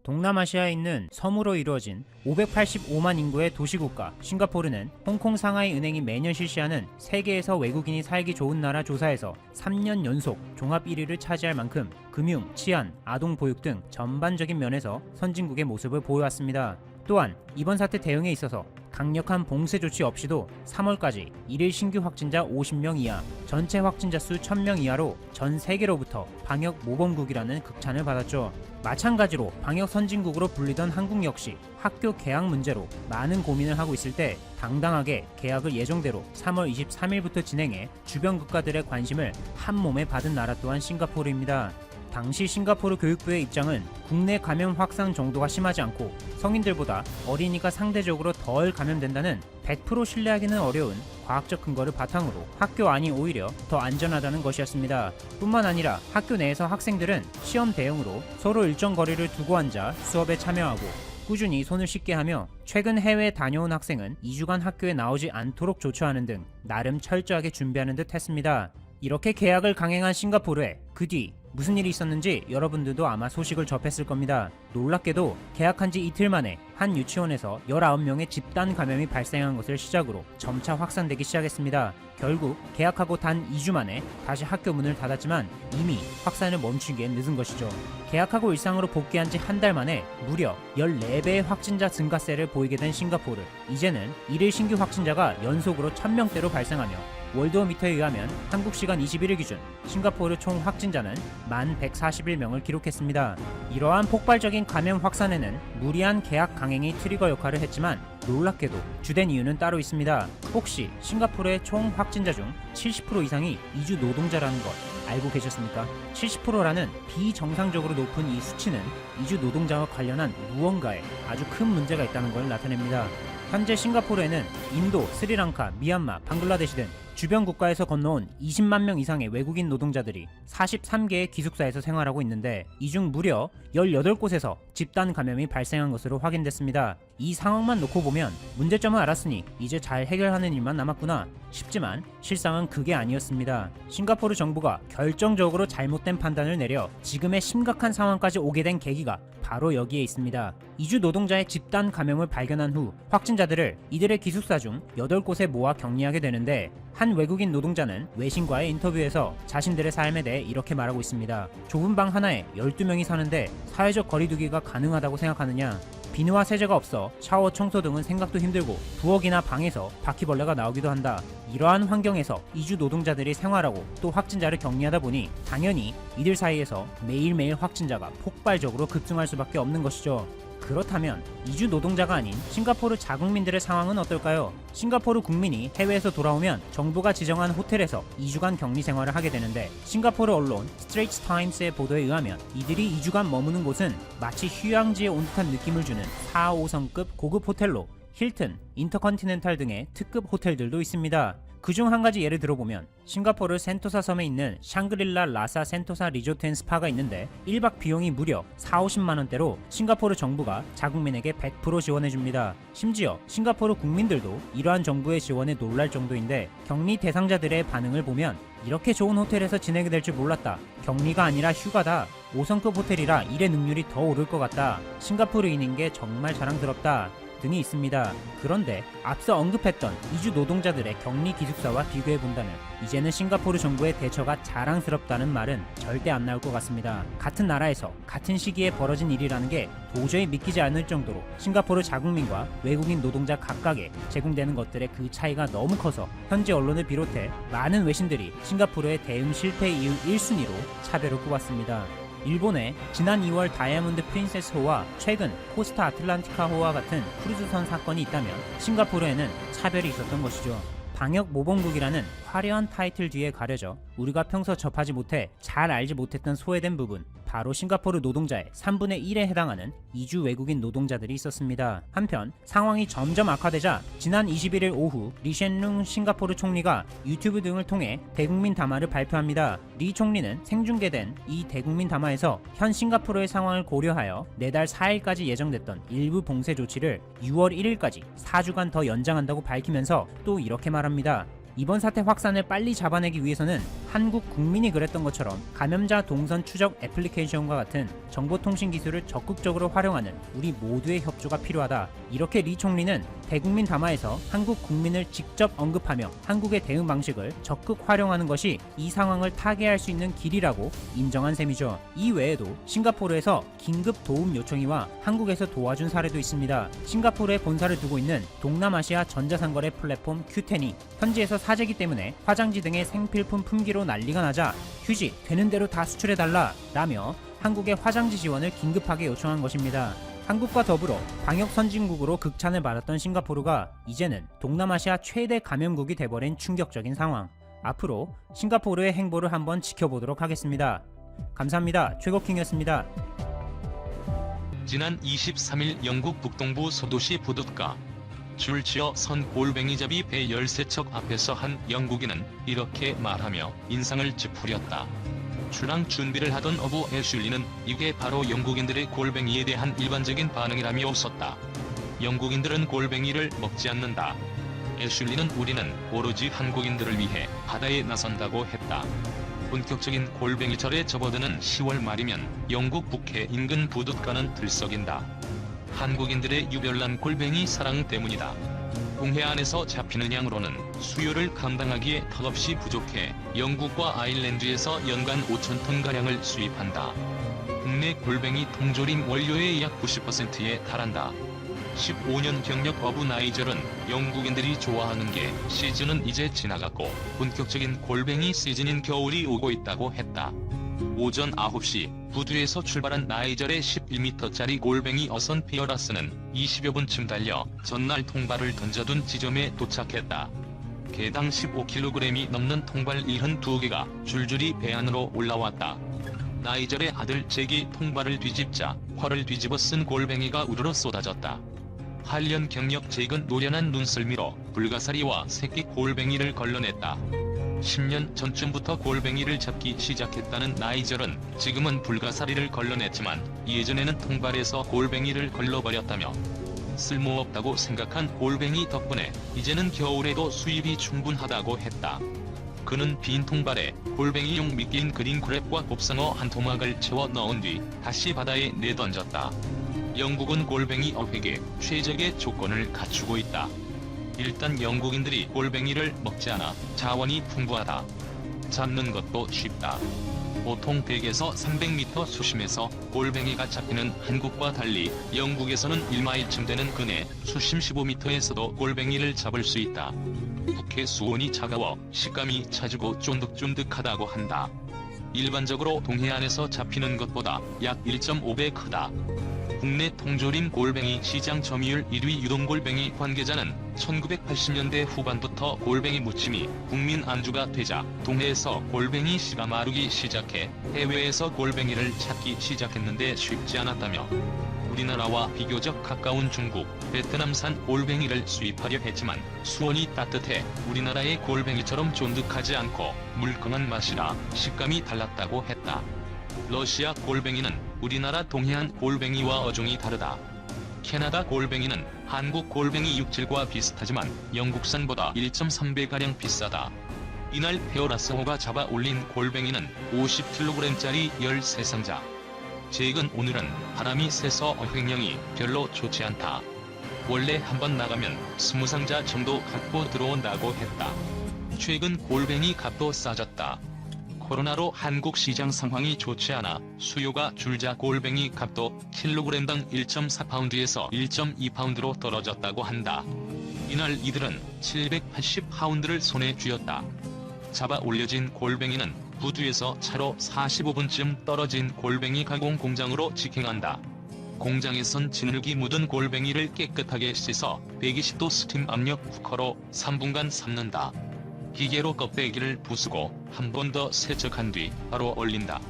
동남아시아에 있는 섬으로 이루어진 585만 인구의 도시국가 싱가포르는 홍콩 상하이 은행이 매년 실시하는 세계에서 외국인이 살기 좋은 나라 조사에서 3년 연속 종합 1위를 차지할 만큼 금융, 치안, 아동 보육 등 전반적인 면에서 선진국의 모습을 보여왔습니다. 또한 이번 사태 대응에 있어서 강력한 봉쇄 조치 없이도 3월까지 일일 신규 확진자 50명 이하, 전체 확진자 수 1000명 이하로 전 세계로부터 방역 모범국이라는 극찬을 받았죠. 마찬가지로 방역 선진국으로 불리던 한국 역시 학교 개학 문제로 많은 고민을 하고 있을 때 당당하게 개학을 예정대로 3월 23일부터 진행해 주변 국가들의 관심을 한몸에 받은 나라 또한 싱가포르입니다. 당시 싱가포르 교육부의 입장은 국내 감염 확산 정도가 심하지 않고 성인들보다 어린이가 상대적으로 덜 감염된다는 100% 신뢰하기는 어려운 과학적 근거를 바탕으로 학교 안이 오히려 더 안전하다는 것이었습니다. 뿐만 아니라 학교 내에서 학생들은 시험 대응으로 서로 일정 거리를 두고 앉아 수업에 참여하고 꾸준히 손을 씻게 하며 최근 해외에 다녀온 학생은 2주간 학교에 나오지 않도록 조처하는 등 나름 철저하게 준비하는 듯 했습니다. 이렇게 개학을 강행한 싱가포르에 그 뒤 무슨 일이 있었는지 여러분들도 아마 소식을 접했을 겁니다. 놀랍게도 개학한 지 이틀 만에 한 유치원에서 19명의 집단 감염이 발생한 것을 시작으로 점차 확산되기 시작했습니다. 결국 개학하고 단 2주 만에 다시 학교 문을 닫았지만 이미 확산을 멈추기엔 늦은 것이죠. 개학하고 일상으로 복귀한 지 한 달 만에 무려 14배의 확진자 증가세를 보이게 된 싱가포르. 이제는 일일 신규 확진자가 연속으로 1000명대로 발생하며 월드오미터에 의하면 한국 시간 21일 기준 싱가포르 총 확진자는 1141명을 기록했습니다. 이러한 폭발적인 감염 확산에는 무리한 개학 강행이 트리거 역할을 했지만 놀랍게도 주된 이유는 따로 있습니다. 혹시 싱가포르의 총 확진자 중 70% 이상이 이주 노동자라는 것 알고 계셨습니까? 70%라는 비정상적으로 높은 이 수치는 이주 노동자와 관련한 무언가에 아주 큰 문제가 있다는 걸 나타냅니다. 현재 싱가포르에는 인도, 스리랑카, 미얀마, 방글라데시 등 주변 국가에서 건너온 20만 명 이상의 외국인 노동자들이 43개의 기숙사에서 생활하고 있는데 이 중 무려 18곳에서 집단 감염이 발생한 것으로 확인됐습니다. 이 상황만 놓고 보면 문제점을 알았으니 이제 잘 해결하는 일만 남았구나 싶지만 실상은 그게 아니었습니다. 싱가포르 정부가 결정적으로 잘못된 판단을 내려 지금의 심각한 상황까지 오게 된 계기가 바로 여기에 있습니다. 이주 노동자의 집단 감염을 발견한 후 확진자들을 이들의 기숙사 중 8곳에 모아 격리하게 되는데 한 외국인 노동자는 외신과의 인터뷰에서 자신들의 삶에 대해 이렇게 말하고 있습니다. 좁은 방 하나에 12명이 사는데 사회적 거리두기가 가능하다고 생각하느냐? 비누와 세제가 없어 샤워, 청소 등은 생각도 힘들고 부엌이나 방에서 바퀴벌레가 나오기도 한다. 이러한 환경에서 이주 노동자들이 생활하고 또 확진자를 격리하다 보니 당연히 이들 사이에서 매일매일 확진자가 폭발적으로 급증할 수밖에 없는 것이죠. 그렇다면 이주 노동자가 아닌 싱가포르 자국민들의 상황은 어떨까요? 싱가포르 국민이 해외에서 돌아오면 정부가 지정한 호텔에서 2주간 격리 생활을 하게 되는데 싱가포르 언론 스트레이트 타임스의 보도에 의하면 이들이 2주간 머무는 곳은 마치 휴양지에 온 듯한 느낌을 주는 4, 5성급 고급 호텔로 힐튼, 인터컨티넨탈 등의 특급 호텔들도 있습니다. 그중 한 가지 예를 들어보면 싱가포르 센토사 섬에 있는 샹그릴라 라사 센토사 리조트 앤 스파가 있는데 1박 비용이 무려 40~50만원대로 싱가포르 정부가 자국민에게 100% 지원해줍니다. 심지어 싱가포르 국민들도 이러한 정부의 지원에 놀랄 정도인데 격리 대상자들의 반응을 보면 이렇게 좋은 호텔에서 지내게 될 줄 몰랐다. 격리가 아니라 휴가다. 5성급 호텔이라 일의 능률이 더 오를 것 같다. 싱가포르인인 게 정말 자랑스럽다. 등이 있습니다. 그런데 앞서 언급했던 이주 노동자들의 격리 기숙사와 비교해본다면 이제는 싱가포르 정부의 대처가 자랑스럽다는 말은 절대 안 나올 것 같습니다. 같은 나라에서 같은 시기에 벌어진 일이라는 게 도저히 믿기지 않을 정도로 싱가포르 자국민과 외국인 노동자 각각에 제공되는 것들의 그 차이가 너무 커서 현지 언론을 비롯해 많은 외신들이 싱가포르의 대응 실패 이유 1순위로 차별을 꼽았습니다. 일본의 지난 2월 다이아몬드 프린세스호와 최근 코스타 아틀란티카호와 같은 크루즈선 사건이 있다면 싱가포르에는 차별이 있었던 것이죠. 방역 모범국이라는 화려한 타이틀 뒤에 가려져 우리가 평소 접하지 못해 잘 알지 못했던 소외된 부분, 바로 싱가포르 노동자의 3분의 1에 해당하는 이주 외국인 노동자들이 있었습니다. 한편 상황이 점점 악화되자 지난 21일 오후 리셴룽 싱가포르 총리가 유튜브 등을 통해 대국민 담화를 발표합니다. 리 총리는 생중계된 이 대국민 담화에서 현 싱가포르의 상황을 고려하여 내달 4일까지 예정됐던 일부 봉쇄 조치를 6월 1일까지 4주간 더 연장한다고 밝히면서 또 이렇게 말합니다. 이번 사태 확산을 빨리 잡아내기 위해서는 한국 국민이 그랬던 것처럼 감염자 동선 추적 애플리케이션과 같은 정보통신 기술을 적극적으로 활용하는 우리 모두의 협조가 필요하다. 이렇게 리 총리는 대국민 담화에서 한국 국민을 직접 언급하며 한국의 대응 방식을 적극 활용하는 것이 이 상황을 타개할 수 있는 길이라고 인정한 셈이죠. 이 외에도 싱가포르에서 긴급 도움 요청이 와 한국에서 도와준 사례도 있습니다. 싱가포르에 본사를 두고 있는 동남아시아 전자상거래 플랫폼 Q10이 현지에서 사재기 때문에 화장지 등의 생필품 품귀로 난리가 나자 휴지 되는 대로 다 수출해달라 라며 한국의 화장지 지원을 긴급하게 요청한 것입니다. 한국과 더불어 방역 선진국으로 극찬을 받았던 싱가포르가 이제는 동남아시아 최대 감염국이 돼버린 충격적인 상황. 앞으로 싱가포르의 행보를 한번 지켜보도록 하겠습니다. 감사합니다. 최고킹이었습니다. 지난 23일 영국 북동부 소도시 부둣가 줄지어 선 골뱅이잡이 배 13척 앞에서 한 영국인은 이렇게 말하며 인상을 찌푸렸다. 출항 준비를 하던 어부 애슐리는 이게 바로 영국인들의 골뱅이에 대한 일반적인 반응이라며 웃었다. 영국인들은 골뱅이를 먹지 않는다. 애슐리는 우리는 오로지 한국인들을 위해 바다에 나선다고 했다. 본격적인 골뱅이철에 접어드는 10월 말이면 영국 북해 인근 부둣가는 들썩인다. 한국인들의 유별난 골뱅이 사랑 때문이다. 동해안에서 잡히는 양으로는 수요를 감당하기에 턱없이 부족해 영국과 아일랜드에서 연간 5,000톤가량을 수입한다. 국내 골뱅이 통조림 원료의 약 90%에 달한다. 15년 경력 어부 나이젤은 영국인들이 좋아하는 게 시즌은 이제 지나갔고 본격적인 골뱅이 시즌인 겨울이 오고 있다고 했다. 오전 9시 부두에서 출발한 나이젤의 11m짜리 골뱅이 어선 피어라스는 20여 분쯤 달려 전날 통발을 던져둔 지점에 도착했다. 개당 15kg이 넘는 통발 72개가 줄줄이 배 안으로 올라왔다. 나이젤의 아들 잭이 통발을 뒤집자 활을 뒤집어 쓴 골뱅이가 우르르 쏟아졌다. 8년 경력 잭은 노련한 눈썰미로 불가사리와 새끼 골뱅이를 걸러냈다. 10년 전쯤부터 골뱅이를 잡기 시작했다는 나이젤은 지금은 불가사리를 걸러냈지만 예전에는 통발에서 골뱅이를 걸러버렸다며 쓸모없다고 생각한 골뱅이 덕분에 이제는 겨울에도 수입이 충분하다고 했다. 그는 빈 통발에 골뱅이용 미끼인 그린크랩과 곱상어 한 토막을 채워 넣은 뒤 다시 바다에 내던졌다. 영국은 골뱅이 어획에 최적의 조건을 갖추고 있다. 일단 영국인들이 골뱅이를 먹지 않아 자원이 풍부하다. 잡는 것도 쉽다. 보통 100에서 300m 수심에서 골뱅이가 잡히는 한국과 달리 영국에서는 1마일쯤 되는 근해 수심 15m에서도 골뱅이를 잡을 수 있다. 북해 수온이 차가워 식감이 차지고 쫀득쫀득하다고 한다. 일반적으로 동해안에서 잡히는 것보다 약 1.5배 크다. 국내 통조림 골뱅이 시장 점유율 1위 유동골뱅이 관계자는 1980년대 후반부터 골뱅이 무침이 국민 안주가 되자 동해에서 골뱅이 씨가 마르기 시작해 해외에서 골뱅이를 찾기 시작했는데 쉽지 않았다며 우리나라와 비교적 가까운 중국, 베트남산 골뱅이를 수입하려 했지만 수온이 따뜻해 우리나라의 골뱅이처럼 쫀득하지 않고 물컹한 맛이라 식감이 달랐다고 했다. 러시아 골뱅이는 우리나라 동해안 골뱅이와 어종이 다르다. 캐나다 골뱅이는 한국 골뱅이 육질과 비슷하지만 영국산보다 1.3배가량 비싸다. 이날 페어라스호가 잡아 올린 골뱅이는 50kg짜리 13상자. 잭은 오늘은 바람이 세서 어획량이 별로 좋지 않다. 원래 한번 나가면 20상자 정도 갖고 들어온다고 했다. 최근 골뱅이 값도 싸졌다. 코로나로 한국 시장 상황이 좋지 않아 수요가 줄자 골뱅이 값도 킬로그램당 1.4파운드에서 1.2파운드로 떨어졌다고 한다. 이날 이들은 780파운드를 손에 쥐었다. 잡아 올려진 골뱅이는 부두에서 차로 45분쯤 떨어진 골뱅이 가공 공장으로 직행한다. 공장에선 진흙이 묻은 골뱅이를 깨끗하게 씻어 120도 스팀 압력 쿠커로 3분간 삶는다. 기계로 껍데기를 부수고 한 번 더 세척한 뒤 바로 얼린다.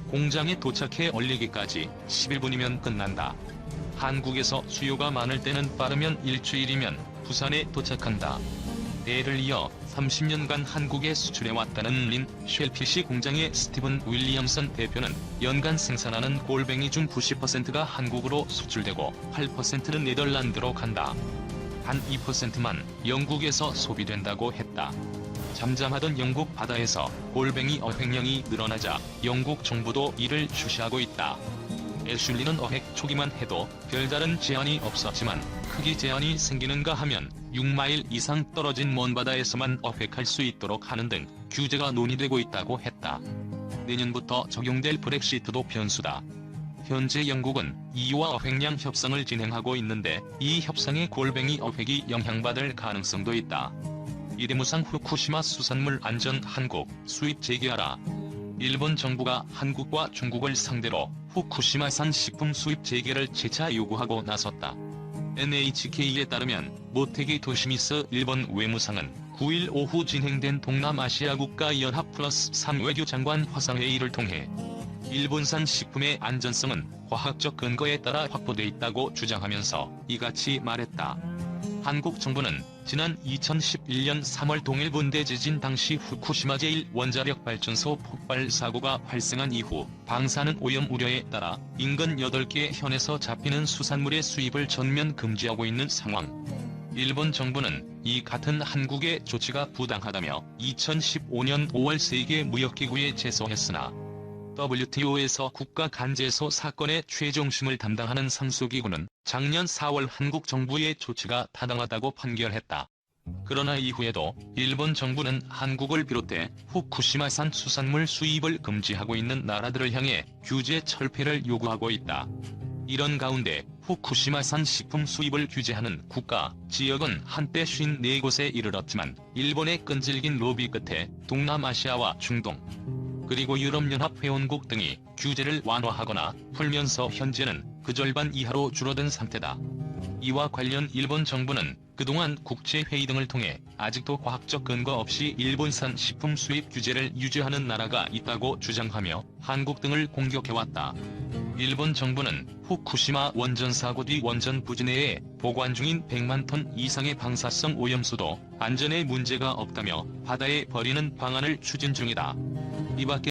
공장에 도착해 얼리기까지 11분이면 끝난다. 한국에서 수요가 많을 때는 빠르면 일주일이면 부산에 도착한다. 때를 이어 30년간 한국에 수출해왔다는 린 쉘피시 공장의 스티븐 윌리엄슨 대표는 연간 생산하는 골뱅이 중 90%가 한국으로 수출되고 8%는 네덜란드로 간다. 한 2%만 영국에서 소비된다고 했다. 잠잠하던 영국 바다에서 골뱅이 어획량이 늘어나자 영국 정부도 이를 주시하고 있다. 애슐리는 어획 초기만 해도 별다른 제한이 없었지만 크기 제한이 생기는가 하면 6마일 이상 떨어진 먼 바다에서만 어획할 수 있도록 하는 등 규제가 논의되고 있다고 했다. 내년부터 적용될 브렉시트도 변수다. 현재 영국은 EU와 어획량 협상을 진행하고 있는데 이 협상에 골뱅이 어획이 영향받을 가능성도 있다. 이레무상 후쿠시마 수산물 안전 한국 수입 재개하라. 일본 정부가 한국과 중국을 상대로 후쿠시마산 식품 수입 재개를 재차 요구하고 나섰다. NHK에 따르면 모테기 도시미스 일본 외무상은 9일 오후 진행된 동남아시아 국가연합 +3 외교장관 화상회의를 통해 일본산 식품의 안전성은 과학적 근거에 따라 확보돼 있다고 주장하면서 이같이 말했다. 한국 정부는 지난 2011년 3월 동일본 대지진 당시 후쿠시마 제1원자력발전소 폭발 사고가 발생한 이후 방사능 오염 우려에 따라 인근 8개 현에서 잡히는 수산물의 수입을 전면 금지하고 있는 상황. 일본 정부는 이 같은 한국의 조치가 부당하다며 2015년 5월 세계무역기구에 제소했으나 WTO에서 국가간제소 사건의 최종심을 담당하는 상소기구는 작년 4월 한국 정부의 조치가 타당하다고 판결했다. 그러나 이후에도 일본 정부는 한국을 비롯해 후쿠시마산 수산물 수입을 금지하고 있는 나라들을 향해 규제 철폐를 요구하고 있다. 이런 가운데 후쿠시마산 식품 수입을 규제하는 국가, 지역은 한때 54곳에 이르렀지만 일본의 끈질긴 로비 끝에 동남아시아와 중동, 그리고 유럽연합 회원국 등이 규제를 완화하거나 풀면서 현재는 그 절반 이하로 줄어든 상태다. 이와 관련 일본 정부는 그동안 국제회의 등을 통해 아직도 과학적 근거 없이 일본산 식품 수입 규제를 유지하는 나라가 있다고 주장하며 한국 등을 공격해왔다. 일본 정부는 후쿠시마 원전 사고 뒤 원전 부지 내에 보관 중인 100만 톤 이상의 방사성 오염수도 안전에 문제가 없다며 바다에 버리는 방안을 추진 중이다. 이밖에